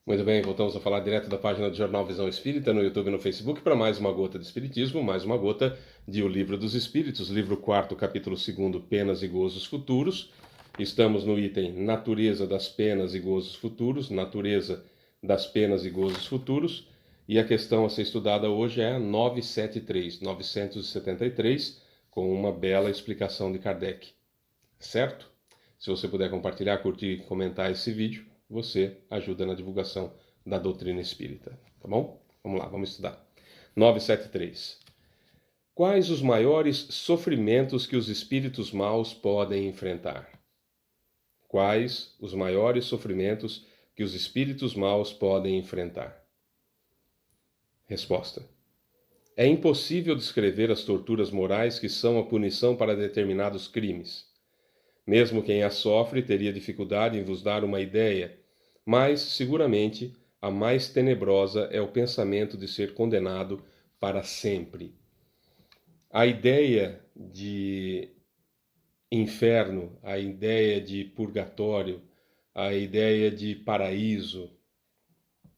Muito bem, voltamos a falar direto da página do Jornal Visão Espírita, no YouTube e no Facebook, para mais uma gota de Espiritismo, mais uma gota de O Livro dos Espíritos, livro 4º, capítulo 2º, Penas e Gozos Futuros. Estamos no item Natureza das Penas e Gozos Futuros, Natureza das Penas e Gozos Futuros, e a questão a ser estudada hoje é a 973, com uma bela explicação de Kardec, certo? Se você puder compartilhar, curtir e comentar esse vídeo, você ajuda na divulgação da doutrina espírita, tá bom? Vamos lá, vamos estudar. 973. Quais os maiores sofrimentos que os espíritos maus podem enfrentar? Quais os maiores sofrimentos que os espíritos maus podem enfrentar? Resposta. É impossível descrever as torturas morais que são a punição para determinados crimes. Mesmo quem a sofre teria dificuldade em vos dar uma ideia, mas, seguramente, a mais tenebrosa é o pensamento de ser condenado para sempre. A ideia de inferno, a ideia de purgatório, a ideia de paraíso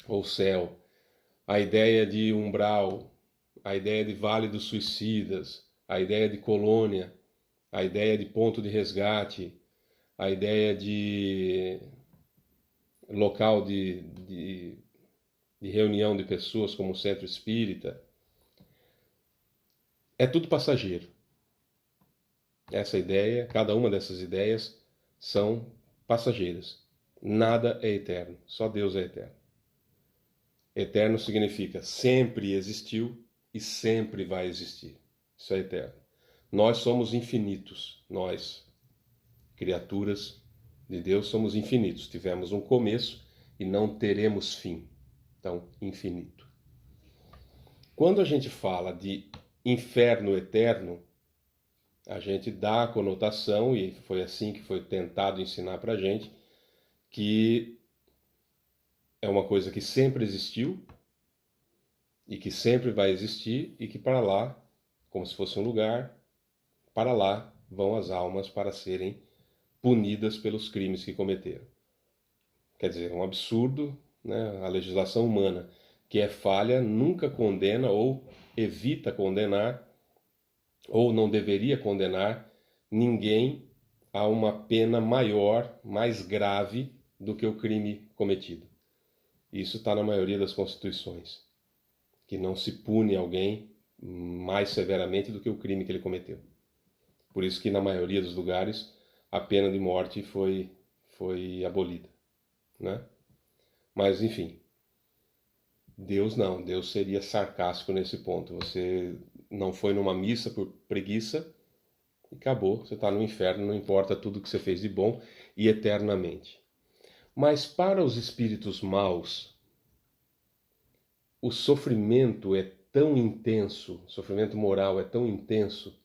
ou céu, a ideia de umbral, a ideia de vale dos suicidas, a ideia de colônia, a ideia de ponto de resgate, a ideia de local de reunião de pessoas como o centro espírita, é tudo passageiro. Essa ideia, cada uma dessas ideias são passageiras. Nada é eterno, só Deus é eterno. Eterno significa sempre existiu e sempre vai existir. Isso é eterno. Nós somos infinitos, nós, criaturas de Deus, somos infinitos. Tivemos um começo e não teremos fim. Então, infinito. Quando a gente fala de inferno eterno, a gente dá a conotação, e foi assim que foi tentado ensinar para a gente, que é uma coisa que sempre existiu e que sempre vai existir e que para lá, como se fosse um lugar, para lá vão as almas para serem punidas pelos crimes que cometeram. Quer dizer, é um absurdo, né? A legislação humana, que é falha, nunca condena ou evita condenar, ou não deveria condenar ninguém a uma pena maior, mais grave do que o crime cometido. Isso está na maioria das constituições, que não se pune alguém mais severamente do que o crime que ele cometeu. Por isso que na maioria dos lugares a pena de morte foi abolida, né? Mas enfim, Deus não, Deus seria sarcástico nesse ponto. Você não foi numa missa por preguiça e acabou, você está no inferno, não importa tudo que você fez de bom e eternamente. Mas para os espíritos maus, o sofrimento é tão intenso, o sofrimento moral é tão intenso,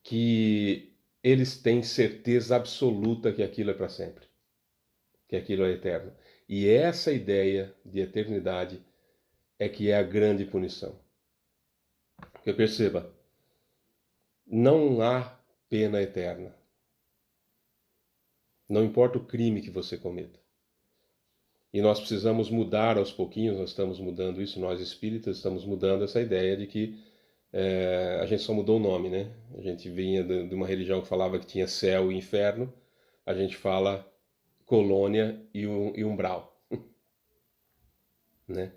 que eles têm certeza absoluta que aquilo é para sempre, que aquilo é eterno. E essa ideia de eternidade é que é a grande punição. Porque perceba, não há pena eterna. Não importa o crime que você cometa. E nós precisamos mudar aos pouquinhos, nós estamos mudando isso, nós espíritas estamos mudando essa ideia de que a gente só mudou o nome, né? A gente vinha de uma religião que falava que tinha céu e inferno, a gente fala colônia e umbral, né?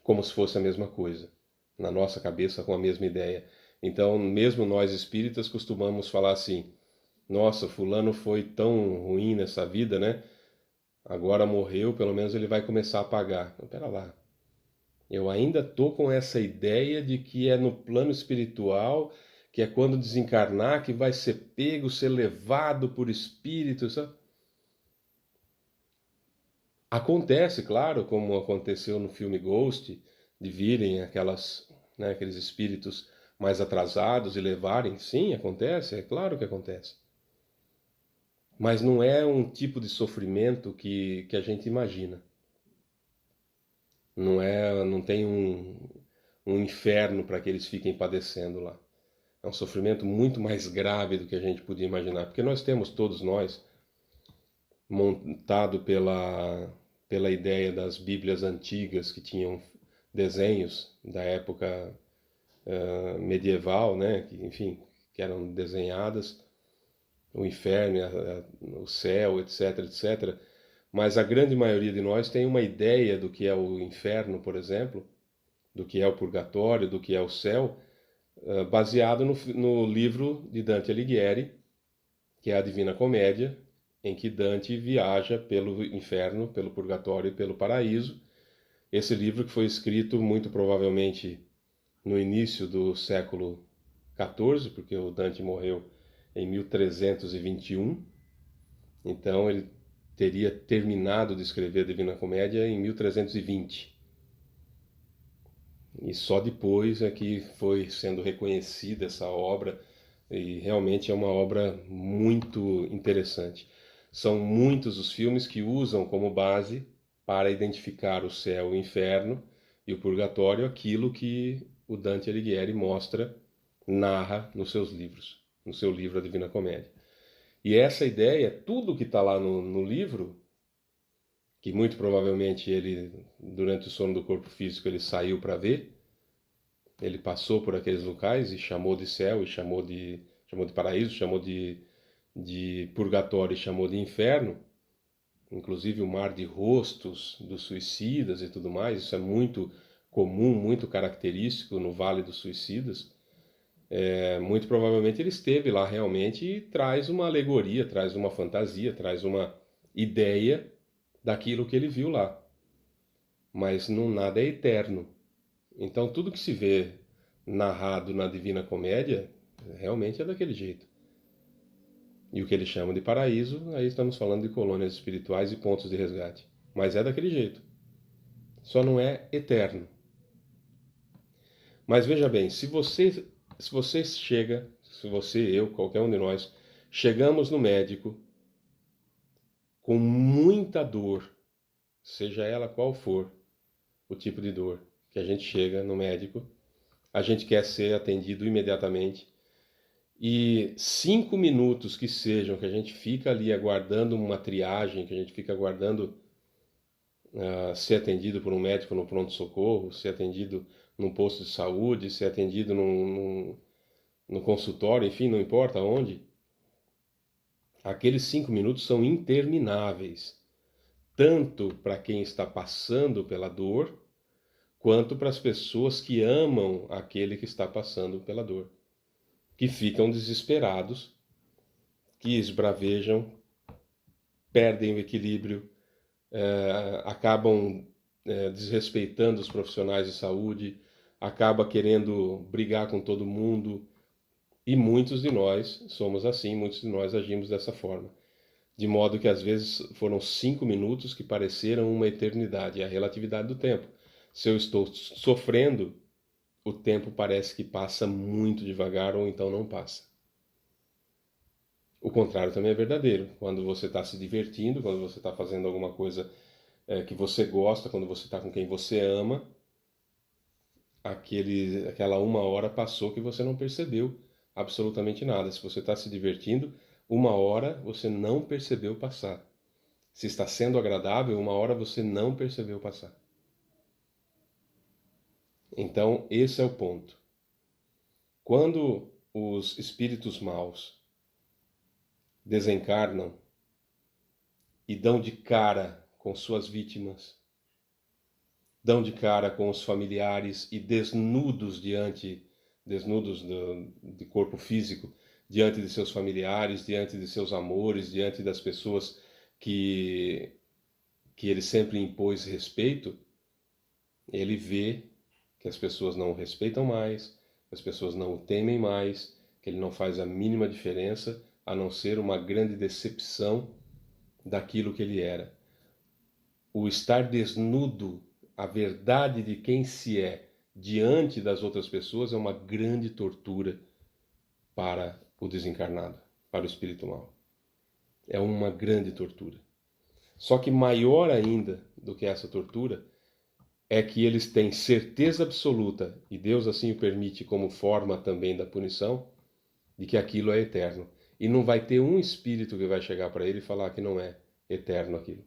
Como se fosse a mesma coisa, na nossa cabeça com a mesma ideia. Então, mesmo nós espíritas costumamos falar assim: nossa, fulano foi tão ruim nessa vida, né? Agora morreu, pelo menos ele vai começar a pagar. Então, pera lá. Eu ainda tô com essa ideia de que é no plano espiritual, que é quando desencarnar, que vai ser pego, ser levado por espíritos. Sabe? Acontece, claro, como aconteceu no filme Ghost, de virem aqueles espíritos mais atrasados e levarem. Sim, acontece, é claro que acontece. Mas não é um tipo de sofrimento que a gente imagina. Não tem um inferno para que eles fiquem padecendo lá. É um sofrimento muito mais grave do que a gente podia imaginar. Porque nós temos, todos nós, montado pela ideia das Bíblias antigas que tinham desenhos da época medieval, né? Que, enfim, que eram desenhadas, o inferno, o céu, etc, etc. Mas a grande maioria de nós tem uma ideia do que é o inferno, por exemplo, do que é o purgatório, do que é o céu, baseado no livro de Dante Alighieri, que é a Divina Comédia, em que Dante viaja pelo inferno, pelo purgatório e pelo paraíso. Esse livro que foi escrito muito provavelmente no início do século XIV, porque o Dante morreu em 1321, então ele teria terminado de escrever a Divina Comédia em 1320. E só depois é que foi sendo reconhecida essa obra, e realmente é uma obra muito interessante. São muitos os filmes que usam como base para identificar o céu, o inferno e o purgatório, aquilo que o Dante Alighieri mostra, narra nos seus livros, no seu livro A Divina Comédia. E essa ideia, tudo que está lá no livro, que muito provavelmente ele, durante o sono do corpo físico, ele saiu para ver, ele passou por aqueles locais e chamou de céu, e chamou de paraíso, chamou de purgatório e chamou de inferno, inclusive o mar de rostos dos suicidas e tudo mais, isso é muito comum, muito característico no Vale dos Suicidas. Muito provavelmente ele esteve lá realmente e traz uma alegoria, traz uma fantasia, traz uma ideia daquilo que ele viu lá. Mas não nada é eterno. Então tudo que se vê narrado na Divina Comédia realmente é daquele jeito. E o que ele chama de paraíso, aí estamos falando de colônias espirituais e pontos de resgate. Mas é daquele jeito. Só não é eterno. Mas veja bem, se você chega, se você, eu, qualquer um de nós, chegamos no médico com muita dor, seja ela qual for o tipo de dor, que a gente chega no médico, a gente quer ser atendido imediatamente, e 5 minutos que sejam, que a gente fica ali aguardando uma triagem, que a gente fica aguardando ser atendido por um médico no pronto-socorro, ser atendido num posto de saúde, ser atendido no consultório, enfim, não importa onde, aqueles 5 minutos são intermináveis, tanto para quem está passando pela dor, quanto para as pessoas que amam aquele que está passando pela dor, que ficam desesperados, que esbravejam, perdem o equilíbrio, acabam desrespeitando os profissionais de saúde, acaba querendo brigar com todo mundo, e muitos de nós somos assim, muitos de nós agimos dessa forma. De modo que às vezes foram 5 minutos que pareceram uma eternidade, é a relatividade do tempo. Se eu estou sofrendo, o tempo parece que passa muito devagar ou então não passa. O contrário também é verdadeiro. Quando você está se divertindo, quando você está fazendo alguma coisa que você gosta, quando você está com quem você ama, aquela 1 hora passou que você não percebeu absolutamente nada. Se você está se divertindo, 1 hora você não percebeu passar. Se está sendo agradável, 1 hora você não percebeu passar. Então, esse é o ponto. Quando os espíritos maus desencarnam e dão de cara com suas vítimas, dão de cara com os familiares e desnudos de corpo físico, diante de seus familiares, diante de seus amores, diante das pessoas que ele sempre impôs respeito, ele vê que as pessoas não o respeitam mais, que as pessoas não o temem mais, que ele não faz a mínima diferença, a não ser uma grande decepção daquilo que ele era. O estar desnudo, a verdade de quem se é diante das outras pessoas é uma grande tortura para o desencarnado, para o espírito mau. É uma grande tortura. Só que maior ainda do que essa tortura é que eles têm certeza absoluta, e Deus assim o permite como forma também da punição, de que aquilo é eterno. E não vai ter um espírito que vai chegar para ele e falar que não é, eterno aquilo,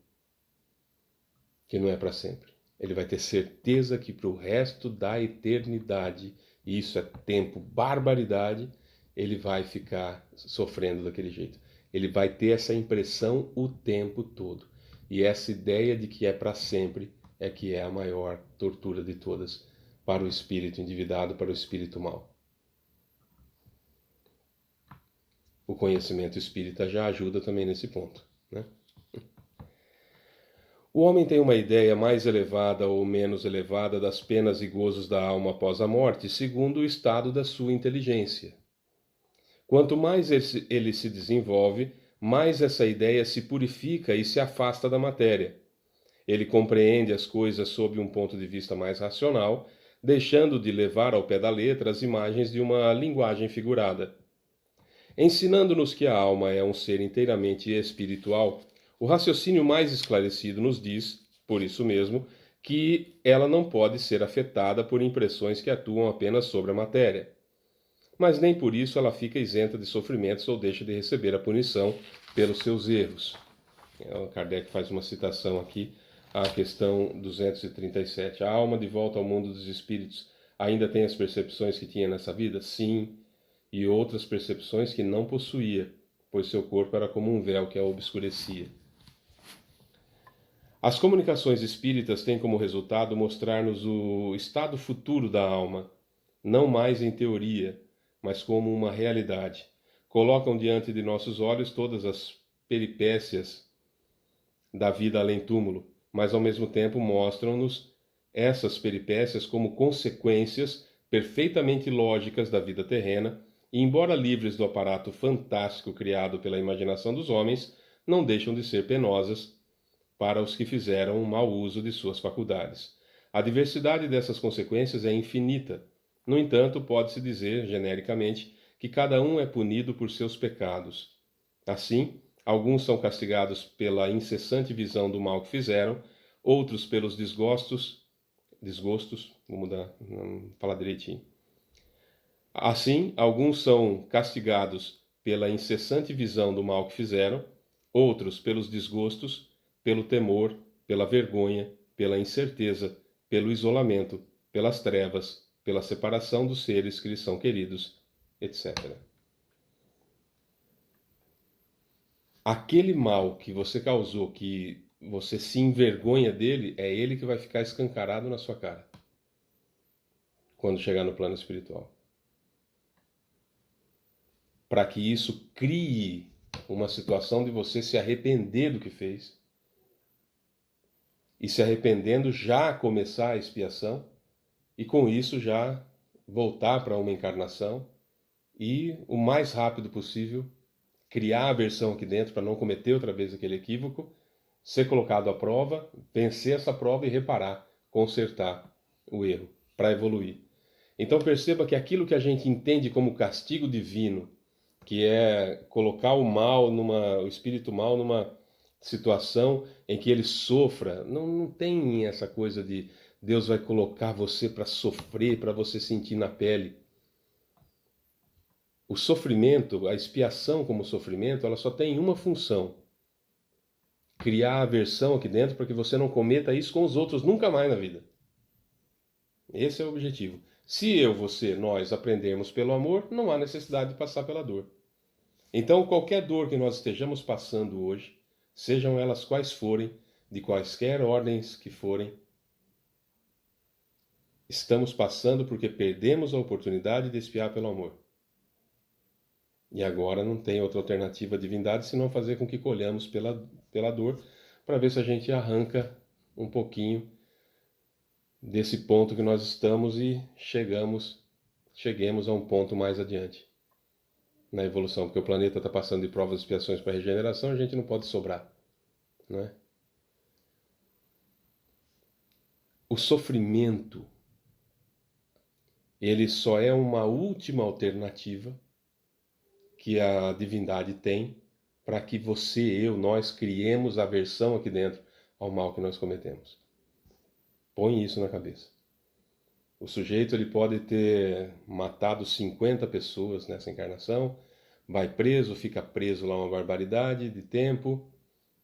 que não é para sempre. Ele vai ter certeza que para o resto da eternidade, e isso é tempo, barbaridade, ele vai ficar sofrendo daquele jeito. Ele vai ter essa impressão o tempo todo. E essa ideia de que é para sempre é que é a maior tortura de todas para o espírito endividado, para o espírito mau. O conhecimento espírita já ajuda também nesse ponto, né? O homem tem uma ideia mais elevada ou menos elevada das penas e gozos da alma após a morte, segundo o estado da sua inteligência. Quanto mais ele se desenvolve, mais essa ideia se purifica e se afasta da matéria. Ele compreende as coisas sob um ponto de vista mais racional, deixando de levar ao pé da letra as imagens de uma linguagem figurada. Ensinando-nos que a alma é um ser inteiramente espiritual, o raciocínio mais esclarecido nos diz, por isso mesmo, que ela não pode ser afetada por impressões que atuam apenas sobre a matéria. Mas nem por isso ela fica isenta de sofrimentos ou deixa de receber a punição pelos seus erros. Kardec faz uma citação aqui à questão 237. A alma de volta ao mundo dos espíritos ainda tem as percepções que tinha nessa vida? Sim, e outras percepções que não possuía, pois seu corpo era como um véu que a obscurecia. As comunicações espíritas têm como resultado mostrar-nos o estado futuro da alma, não mais em teoria, mas como uma realidade. Colocam diante de nossos olhos todas as peripécias da vida além-túmulo, mas ao mesmo tempo mostram-nos essas peripécias como consequências perfeitamente lógicas da vida terrena, e embora livres do aparato fantástico criado pela imaginação dos homens, não deixam de ser penosas para os que fizeram um mau uso de suas faculdades. A diversidade dessas consequências é infinita. No entanto, pode-se dizer, genericamente, que cada um é punido por seus pecados. Assim, alguns são castigados pela incessante visão do mal que fizeram, outros pelos desgostos, vou mudar, vamos falar direitinho. Assim, alguns são castigados pela incessante visão do mal que fizeram, outros pelos desgostos, pelo temor, pela vergonha, pela incerteza, pelo isolamento, pelas trevas, pela separação dos seres que lhes são queridos, etc. Aquele mal que você causou, que você se envergonha dele, é ele que vai ficar escancarado na sua cara quando chegar no plano espiritual. Para que isso crie uma situação de você se arrepender do que fez. E se arrependendo, já começar a expiação. E com isso já voltar para uma encarnação. E o mais rápido possível, criar a versão aqui dentro para não cometer outra vez aquele equívoco. Ser colocado à prova, vencer essa prova e reparar, consertar o erro, para evoluir. Então perceba que aquilo que a gente entende como castigo divino, que é colocar o mal o espírito mal numa situação em que ele sofra, não tem essa coisa de Deus vai colocar você para sofrer, para você sentir na pele. O sofrimento, a expiação como sofrimento, ela só tem uma função: criar aversão aqui dentro para que você não cometa isso com os outros nunca mais na vida. Esse é o objetivo. Se eu, você, nós aprendermos pelo amor, não há necessidade de passar pela dor. Então, qualquer dor que nós estejamos passando hoje, sejam elas quais forem, de quaisquer ordens que forem, estamos passando porque perdemos a oportunidade de expiar pelo amor. E agora não tem outra alternativa à divindade senão fazer com que colhamos pela dor, para ver se a gente arranca um pouquinho desse ponto que nós estamos e cheguemos a um ponto mais adiante na evolução, porque o planeta está passando de provas e expiações para regeneração, a gente não pode sobrar, não é? O sofrimento, ele só é uma última alternativa que a divindade tem para que você, eu, nós criemos aversão aqui dentro ao mal que nós cometemos. Põe isso na cabeça. O sujeito ele pode ter matado 50 pessoas nessa encarnação, vai preso, fica preso lá uma barbaridade de tempo,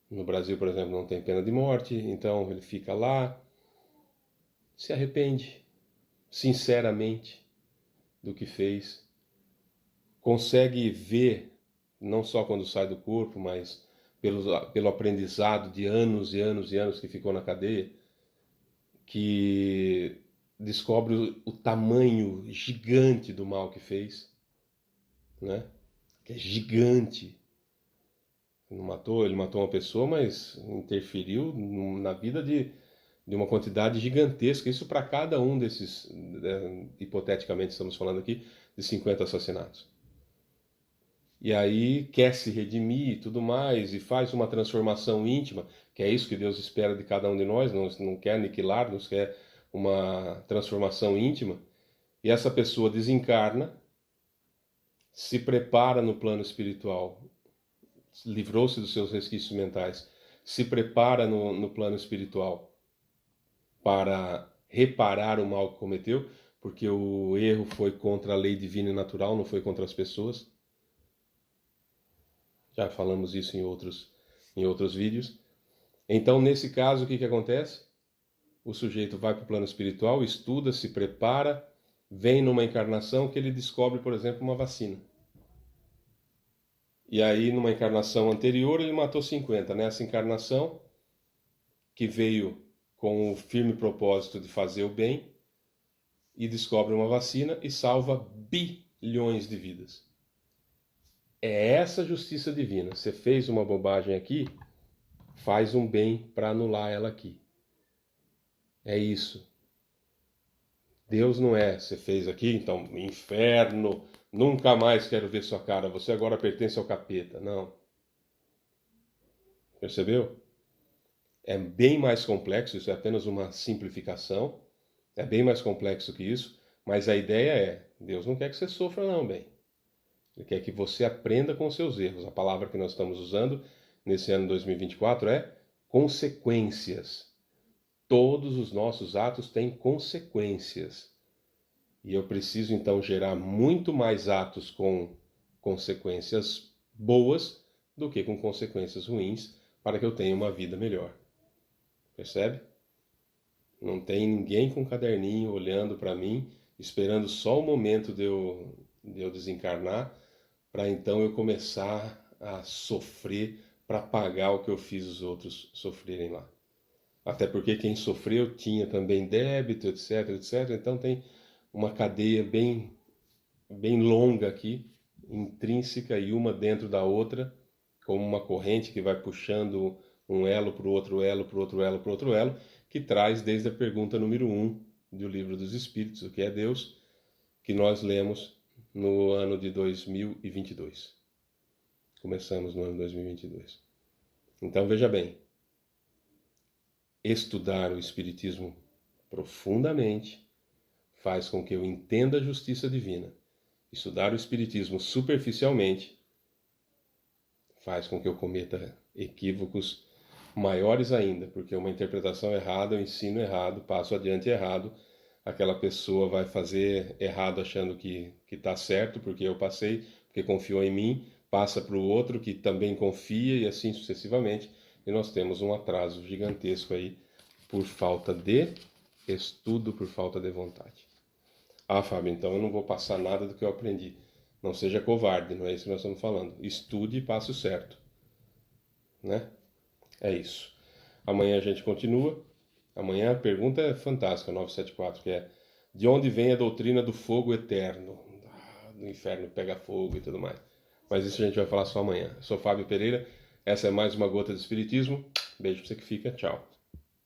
No Brasil, por exemplo, não tem pena de morte, então ele fica lá, se arrepende sinceramente do que fez, consegue ver, não só quando sai do corpo, mas pelo aprendizado de anos e anos e anos que ficou na cadeia, que descobre o tamanho gigante do mal que fez, né? Que é gigante. Ele matou uma pessoa, mas interferiu na vida de uma quantidade gigantesca. Isso para cada um desses, hipoteticamente estamos falando aqui, de 50 assassinatos. E aí quer se redimir e tudo mais, e faz uma transformação íntima, que é isso que Deus espera de cada um de nós, não quer aniquilar, nos quer uma transformação íntima. E essa pessoa desencarna, se prepara no plano espiritual, livrou-se dos seus resquícios mentais, se prepara no plano espiritual para reparar o mal que cometeu, porque o erro foi contra a lei divina e natural, não foi contra as pessoas. Já falamos isso em outros vídeos. Então, nesse caso, o que acontece? O sujeito vai para o plano espiritual, estuda, se prepara, vem numa encarnação que ele descobre, por exemplo, uma vacina. E aí, numa encarnação anterior, ele matou 50. Nessa encarnação, que veio com o firme propósito de fazer o bem, e descobre uma vacina e salva bilhões de vidas. É essa justiça divina. Você fez uma bobagem aqui, faz um bem para anular ela aqui. É isso. Deus não é, você fez aqui, então, inferno, nunca mais quero ver sua cara, você agora pertence ao capeta. Não. Percebeu? É bem mais complexo, isso é apenas uma simplificação, é bem mais complexo que isso, mas a ideia é, Deus não quer que você sofra não, bem. Ele quer que você aprenda com os seus erros. A palavra que nós estamos usando nesse ano 2024 é consequências. Todos os nossos atos têm consequências. E eu preciso então gerar muito mais atos com consequências boas do que com consequências ruins para que eu tenha uma vida melhor. Percebe? Não tem ninguém com um caderninho olhando para mim, esperando só o momento de eu desencarnar, para então eu começar a sofrer para pagar o que eu fiz os outros sofrerem lá. Até porque quem sofreu tinha também débito, etc, etc. Então tem uma cadeia bem longa aqui, intrínseca e uma dentro da outra, como uma corrente que vai puxando um elo para o outro elo, para o outro elo, para o outro elo, que traz desde a pergunta número 1 do Livro dos Espíritos, o que é Deus, que nós lemos no ano de 2022. Começamos no ano 2022. Então veja bem, estudar o Espiritismo profundamente faz com que eu entenda a justiça divina. Estudar o Espiritismo superficialmente faz com que eu cometa equívocos maiores ainda, porque uma interpretação errada, eu ensino errado, passo adiante errado, aquela pessoa vai fazer errado achando que está certo, porque eu passei, porque confiou em mim, passa para o outro que também confia e assim sucessivamente, e nós temos um atraso gigantesco aí por falta de estudo, por falta de vontade. Ah, Fábio, então eu não vou passar nada do que eu aprendi. Não seja covarde, não é isso que nós estamos falando. Estude e passe o certo. Né? É isso. Amanhã a gente continua. Amanhã a pergunta é fantástica, 974, que é: de onde vem a doutrina do fogo eterno? Do inferno pega fogo e tudo mais. Mas isso a gente vai falar só amanhã. Eu sou Fábio Pereira. Essa é mais uma gota de Espiritismo. Beijo pra você que fica. Tchau.